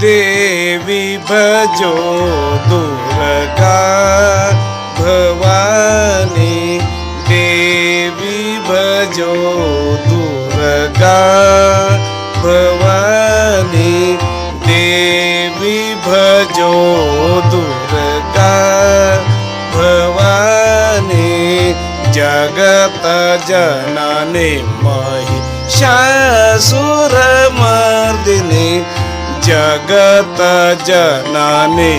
देवी भजो दुर्गा भवानी देवी भजो दुर्गा भवानी देवी भजो दुर्गा भवानी जगत जननी महिषासुरमर्दिनी जगत जननी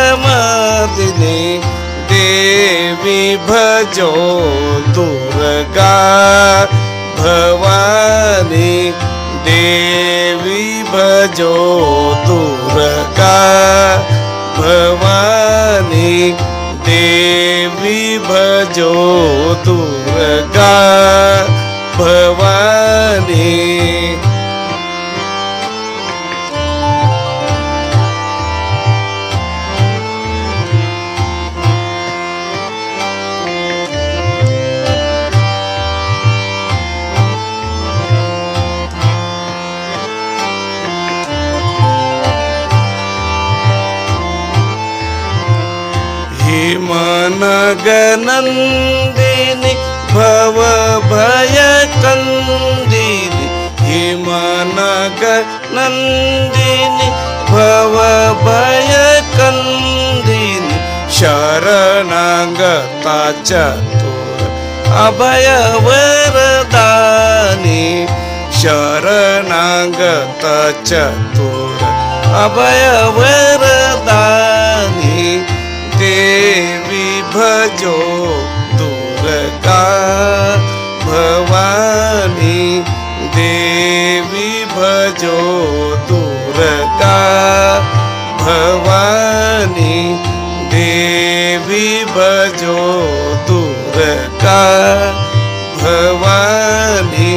महिषासुरमर्दिनी देवी भजो दुर्गा भवानी देवी भजो दुर्गा भवानी देवी भजो दुर्गा भवानी हिमनगनन्दिनी भवभयकन्दिनी हिमनगनन्दिनी भवभयकन्दिनी शरणागता चतुर अभयवरदानी शरणागता चतुर अभयवरदानी देवी भजो दुर्गा भवानी देवी भजो दुर्गा भवानी देवी भजो दुर्गा भवानी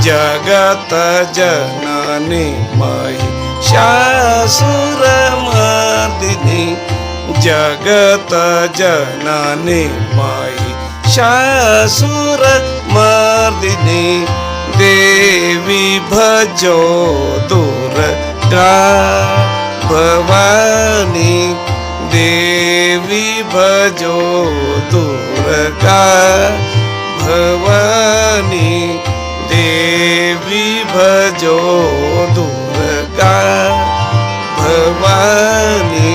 जगत जननी महिषासुरमर्दिनी जगत जननी महिषासुरमर्दिनी देवी भजो दुर्गा भवानी देवी भजो दुर्गा भवानी देवी भजो दुर्गा भवानी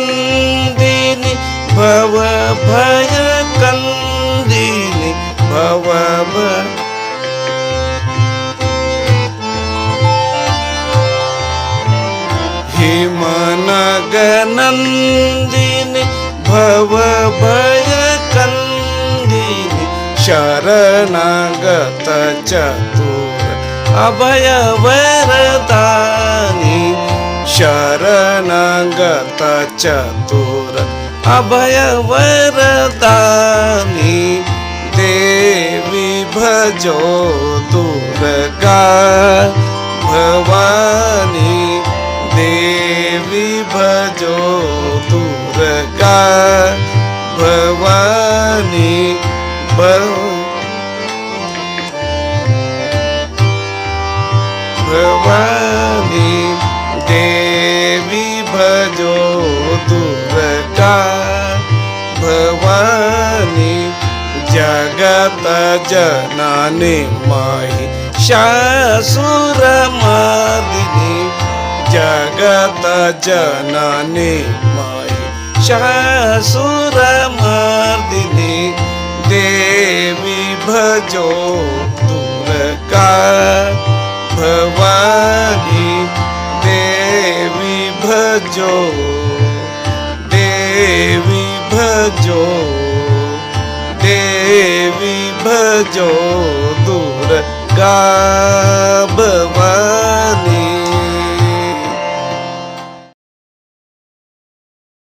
हिमनगनन्दिनी भवभयकन्दिनी हिमनगनन्दिनी भवभयकन्दिनी शरणागत चतुर अभयवरदानी शरणागत चतुर अभयवरदानी देवी भजो दुर्गा भवानी देवी भजो दुर्गा भवानी भवानी देवी भजो दुर्गा भवानी जगत जननी महिषासुरमर्दिनी जगत जननी महिषासुरमर्दिनी देवी भजो दुर्गा भवानी देवी भजो देवी भजो देवी भजो दुर्गा भवानी